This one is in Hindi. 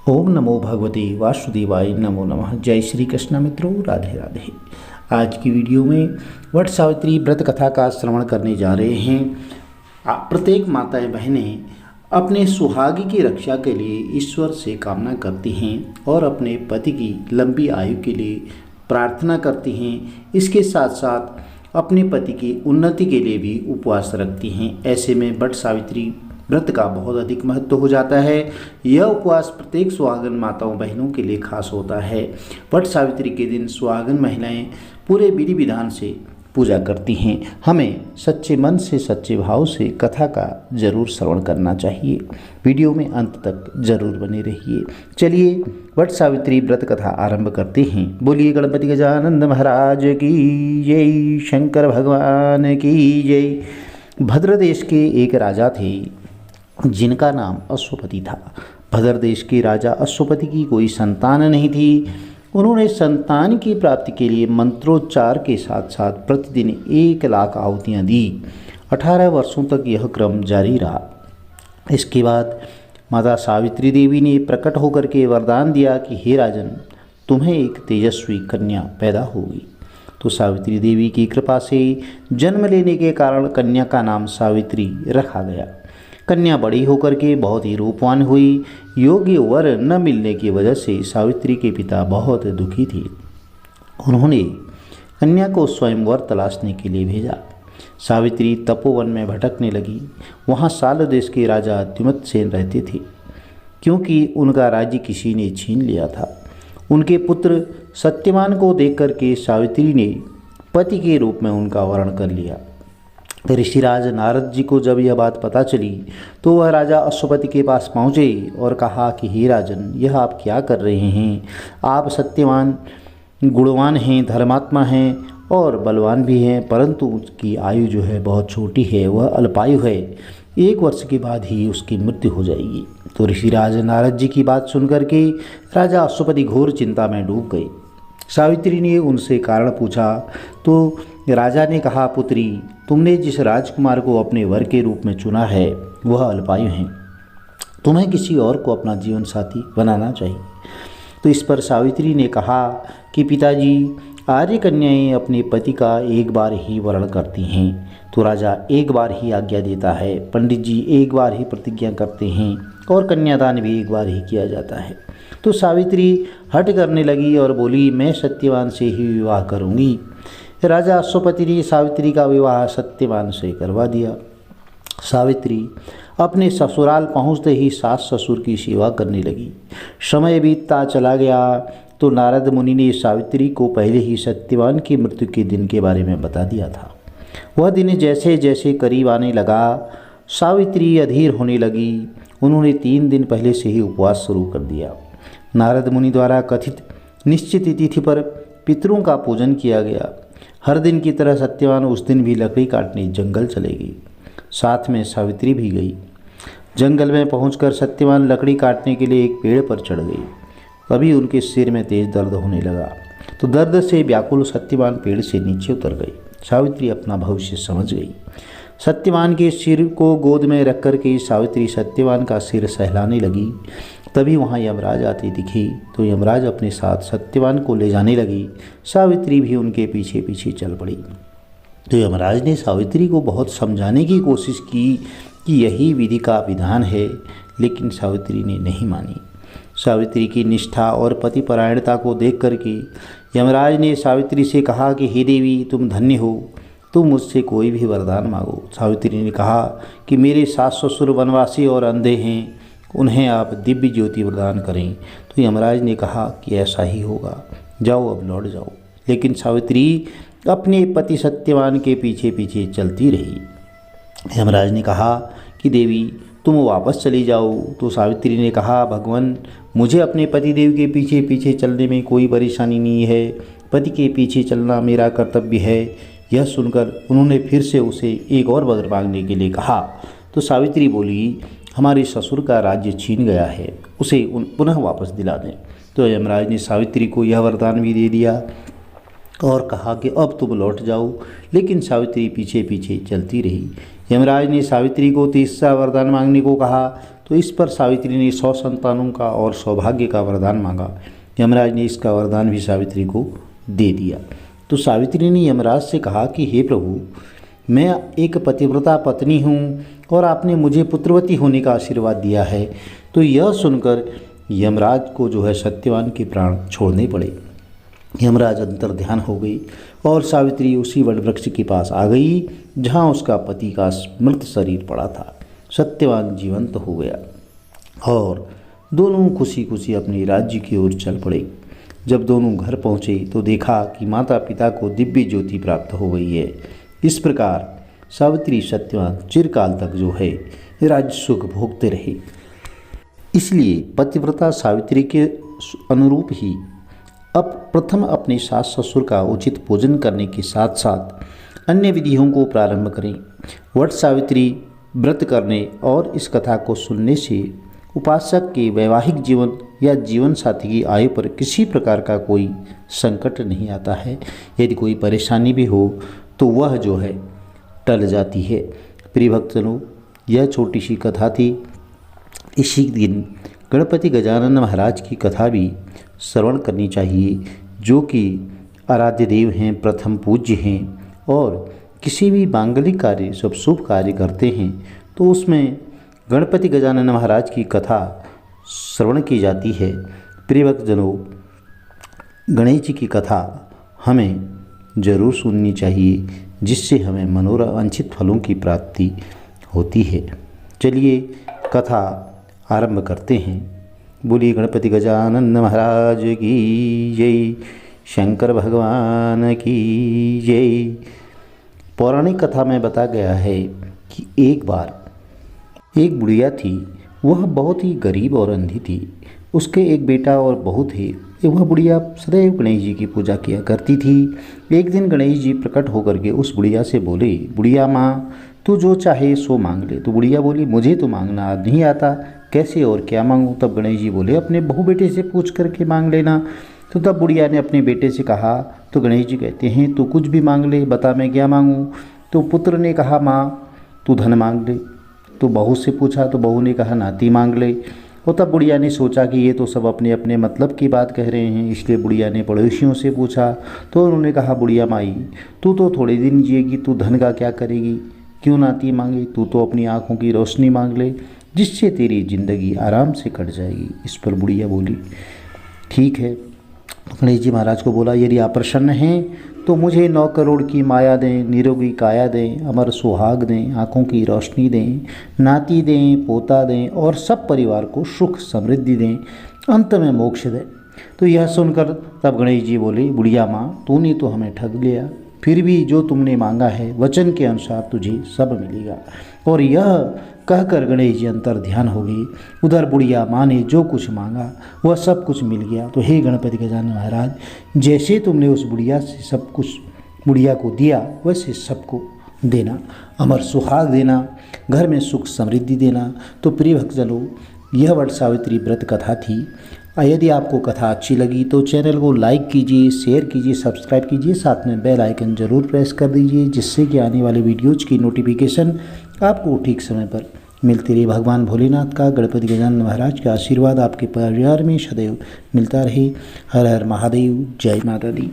ओम नमो भगवते वासुदेवाय नमो नमः। जय श्री कृष्ण मित्रों, राधे राधे। आज की वीडियो में वट सावित्री व्रत कथा का श्रवण करने जा रहे हैं। प्रत्येक माताएं बहनें अपने सुहागी की रक्षा के लिए ईश्वर से कामना करती हैं और अपने पति की लंबी आयु के लिए प्रार्थना करती हैं। इसके साथ साथ अपने पति की उन्नति के लिए भी उपवास रखती हैं। ऐसे में वट सावित्री व्रत का बहुत अधिक महत्व हो जाता है। यह उपवास प्रत्येक सुहागन माताओं बहनों के लिए खास होता है। वट सावित्री के दिन सुहागन महिलाएं पूरे विधि विधान से पूजा करती हैं। हमें सच्चे मन से सच्चे भाव से कथा का जरूर श्रवण करना चाहिए। वीडियो में अंत तक जरूर बने रहिए। चलिए वट सावित्री व्रत कथा आरंभ करते हैं। बोलिए गणपति गजानंद महाराज की जय, शंकर भगवान की जय। भद्र देश के एक राजा थे जिनका नाम अश्वपति था। भद्र देश के राजा अश्वपति की कोई संतान नहीं थी। उन्होंने संतान की प्राप्ति के लिए मंत्रोच्चार के साथ साथ प्रतिदिन 1,00,000 आहुतियाँ दी। 18 वर्षों तक यह क्रम जारी रहा। इसके बाद माता सावित्री देवी ने प्रकट होकर के वरदान दिया कि हे राजन, तुम्हें एक तेजस्वी कन्या पैदा होगी। तो सावित्री देवी की कृपा से जन्म लेने के कारण कन्या का नाम सावित्री रखा गया। कन्या बड़ी होकर के बहुत ही रूपवान हुई। योग्य वर न मिलने की वजह से सावित्री के पिता बहुत दुखी थे। उन्होंने कन्या को स्वयंवर तलाशने के लिए भेजा। सावित्री तपोवन में भटकने लगी। वहाँ साल देश के राजा द्युमत्सेन रहते थे। क्योंकि उनका राज्य किसी ने छीन लिया था, उनके पुत्र सत्यवान को देख करके सावित्री ने पति के रूप में उनका वर्ण कर लिया। ऋषिराज नारद जी को जब यह बात पता चली तो वह राजा अश्वपति के पास पहुँचे और कहा कि हे राजन, यह आप क्या कर रहे हैं? आप सत्यवान गुणवान हैं, धर्मात्मा हैं और बलवान भी हैं, परंतु उसकी आयु जो है बहुत छोटी है, वह अल्पायु है। 1 वर्ष के बाद ही उसकी मृत्यु हो जाएगी। तो ऋषिराज नारद जी की बात सुनकर के राजा अश्वपति घोर चिंता में डूब गए। सावित्री ने उनसे कारण पूछा तो राजा ने कहा, पुत्री, तुमने जिस राजकुमार को अपने वर के रूप में चुना है वह अल्पायु हैं। तुम्हें किसी और को अपना जीवन साथी बनाना चाहिए। तो इस पर सावित्री ने कहा कि पिताजी, आर्य कन्याएं अपने पति का एक बार ही वर्ण करती हैं। तो राजा एक बार ही आज्ञा देता है, पंडित जी एक बार ही प्रतिज्ञा करते हैं और कन्यादान भी एक बार ही किया जाता है। तो सावित्री हट करने लगी और बोली, मैं सत्यवान से ही विवाह करूंगी। राजा अश्वपति ने सावित्री का विवाह सत्यवान से करवा दिया। सावित्री अपने ससुराल पहुंचते ही सास ससुर की सेवा करने लगी। समय बीतता चला गया तो नारद मुनि ने सावित्री को पहले ही सत्यवान की मृत्यु के दिन के बारे में बता दिया था। वह दिन जैसे जैसे करीब आने लगा, सावित्री अधीर होने लगी। उन्होंने 3 दिन पहले से ही उपवास शुरू कर दिया। नारद मुनि द्वारा कथित निश्चित तिथि पर पितरों का पूजन किया गया। हर दिन की तरह सत्यवान उस दिन भी लकड़ी काटने जंगल चले गई। साथ में सावित्री भी गई। जंगल में पहुंचकर सत्यवान लकड़ी काटने के लिए एक पेड़ पर चढ़ गई। तभी उनके सिर में तेज दर्द होने लगा। तो दर्द से व्याकुल सत्यवान पेड़ से नीचे उतर गई। सावित्री अपना भविष्य समझ गई। सत्यवान के सिर को गोद में रख कर के सावित्री सत्यवान का सिर सहलाने लगी। तभी वहाँ यमराज आते दिखे तो यमराज अपने साथ सत्यवान को ले जाने लगी। सावित्री भी उनके पीछे पीछे चल पड़ी। तो यमराज ने सावित्री को बहुत समझाने की कोशिश की कि यही विधि का विधान है, लेकिन सावित्री ने नहीं मानी। सावित्री की निष्ठा और पतिपरायणता को देख करके यमराज ने सावित्री से कहा कि हे देवी, तुम धन्य हो, तुम मुझसे कोई भी वरदान मांगो। सावित्री ने कहा कि मेरे सास ससुर वनवासी और अंधे हैं, उन्हें आप दिव्य ज्योति प्रदान करें। तो यमराज ने कहा कि ऐसा ही होगा, जाओ अब लौट जाओ। लेकिन सावित्री अपने पति सत्यवान के पीछे पीछे चलती रही। यमराज ने कहा कि देवी, तुम वापस चली जाओ। तो सावित्री ने कहा, भगवान, मुझे अपने पति देव के पीछे पीछे चलने में कोई परेशानी नहीं है। पति के पीछे चलना मेरा कर्तव्य है। यह सुनकर उन्होंने फिर से उसे एक और वर मांगने के लिए कहा। तो सावित्री बोली, हमारे ससुर का राज्य छीन गया है, उसे पुनः वापस दिला दें। तो यमराज ने सावित्री को यह वरदान भी दे दिया और कहा कि अब तुम लौट जाओ। लेकिन सावित्री पीछे पीछे चलती रही। यमराज ने सावित्री को तीसरा वरदान मांगने को कहा तो इस पर सावित्री ने 100 संतानों का और सौभाग्य का वरदान मांगा। यमराज ने इसका वरदान भी सावित्री को दे दिया। तो सावित्री ने यमराज से कहा कि हे प्रभु, मैं एक पतिव्रता पत्नी हूँ और आपने मुझे पुत्रवती होने का आशीर्वाद दिया है। तो यह सुनकर यमराज को जो है सत्यवान के प्राण छोड़ने पड़े। यमराज अंतर ध्यान हो गई और सावित्री उसी वट वृक्ष के पास आ गई जहाँ उसका पति का मृत शरीर पड़ा था। सत्यवान जीवंत हो गया और दोनों खुशी खुशी अपने राज्य की ओर चल पड़े। जब दोनों घर पहुँचे तो देखा कि माता पिता को दिव्य ज्योति प्राप्त हो गई है। इस प्रकार सावित्री सत्यवान चिरकाल तक जो है राज्य सुख भोगते रहे। इसलिए पतिव्रता सावित्री के अनुरूप ही अब प्रथम अपने सास ससुर का उचित पूजन करने के साथ साथ अन्य विधियों को प्रारंभ करें। वट सावित्री व्रत करने और इस कथा को सुनने से उपासक के वैवाहिक जीवन या जीवन साथी की आयु पर किसी प्रकार का कोई संकट नहीं आता है। यदि कोई परेशानी भी हो तो वह जो है टल जाती है। प्रिय भक्तजनों, यह छोटी सी कथा थी। इसी दिन गणपति गजानन महाराज की कथा भी श्रवण करनी चाहिए, जो कि आराध्य देव हैं, प्रथम पूज्य हैं और किसी भी मांगलिक कार्य जब शुभ कार्य करते हैं तो उसमें गणपति गजानन महाराज की कथा श्रवण की जाती है। प्रिय भक्तजनों, गणेश जी की कथा हमें जरूर सुननी चाहिए, जिससे हमें मनोवांछित फलों की प्राप्ति होती है। चलिए कथा आरंभ करते हैं। बोलिए गणपति गजानन महाराज की जय, शंकर भगवान की जय। पौराणिक कथा में बताया गया है कि एक बार एक बुढ़िया थी। वह बहुत ही गरीब और अंधी थी। उसके एक बेटा और बहू थे। वह बुढ़िया सदैव गणेश जी की पूजा किया करती थी। एक दिन गणेश जी प्रकट होकर के उस बुढ़िया से बोले, बुढ़िया माँ, तू जो चाहे सो मांग ले। तो बुढ़िया बोली, मुझे तो मांगना नहीं आता, कैसे और क्या मांगूँ। तब गणेश जी बोले, अपने बहू बेटे से पूछ करके मांग लेना। तो तब बुढ़िया ने अपने बेटे से कहा। तो गणेश जी कहते हैं, तू कुछ भी मांग ले, बता मैं क्या मांगूँ। तो पुत्र ने कहा, माँ तू धन मांग ले। तो बहू से पूछा तो बहू ने कहा, नाती मांग ले। और तब बुढ़िया ने सोचा कि ये तो सब अपने अपने मतलब की बात कह रहे हैं, इसलिए बुढ़िया ने पड़ोसियों से पूछा। तो उन्होंने कहा, बुढ़िया माई, तू तो थोड़े दिन जिएगी, तू धन का क्या करेगी, क्यों नाती मांगे, तू तो अपनी आँखों की रोशनी मांग ले, जिससे तेरी ज़िंदगी आराम से कट जाएगी। इस पर बुढ़िया बोली, ठीक है। गणेश जी महाराज को बोला, यदि आप प्रसन्न हैं तो मुझे 9 करोड़ की माया दें, निरोगी काया दें, अमर सुहाग दें, आँखों की रोशनी दें, नाती दें, पोता दें और सब परिवार को सुख समृद्धि दें, अंत में मोक्ष दें। तो यह सुनकर तब गणेश जी बोले, बुढ़िया माँ, तूने तो हमें ठग लिया, फिर भी जो तुमने मांगा है वचन के अनुसार तुझे सब मिलेगा। और यह कहकर गणेश जी अंतर ध्यान हो गई। उधर बुढ़िया माँ ने जो कुछ मांगा वह सब कुछ मिल गया। तो हे गणपति गजानन महाराज, जैसे तुमने उस बुढ़िया से सब कुछ बुढ़िया को दिया वैसे सबको देना, अमर सुहाग देना, घर में सुख समृद्धि देना। तो प्रिय भक्तजनों, यह वट सावित्री व्रत कथा थी। यदि आपको कथा अच्छी लगी तो चैनल को लाइक कीजिए, शेयर कीजिए, सब्सक्राइब कीजिए, साथ में बेल आइकन जरूर प्रेस कर दीजिए, जिससे कि आने वाले वीडियोज़ की नोटिफिकेशन आपको ठीक समय पर मिलती रहे। भगवान भोलेनाथ का, गणपति गजानन महाराज का आशीर्वाद आपके परिवार में सदैव मिलता रहे। हर हर महादेव, जय माता दी।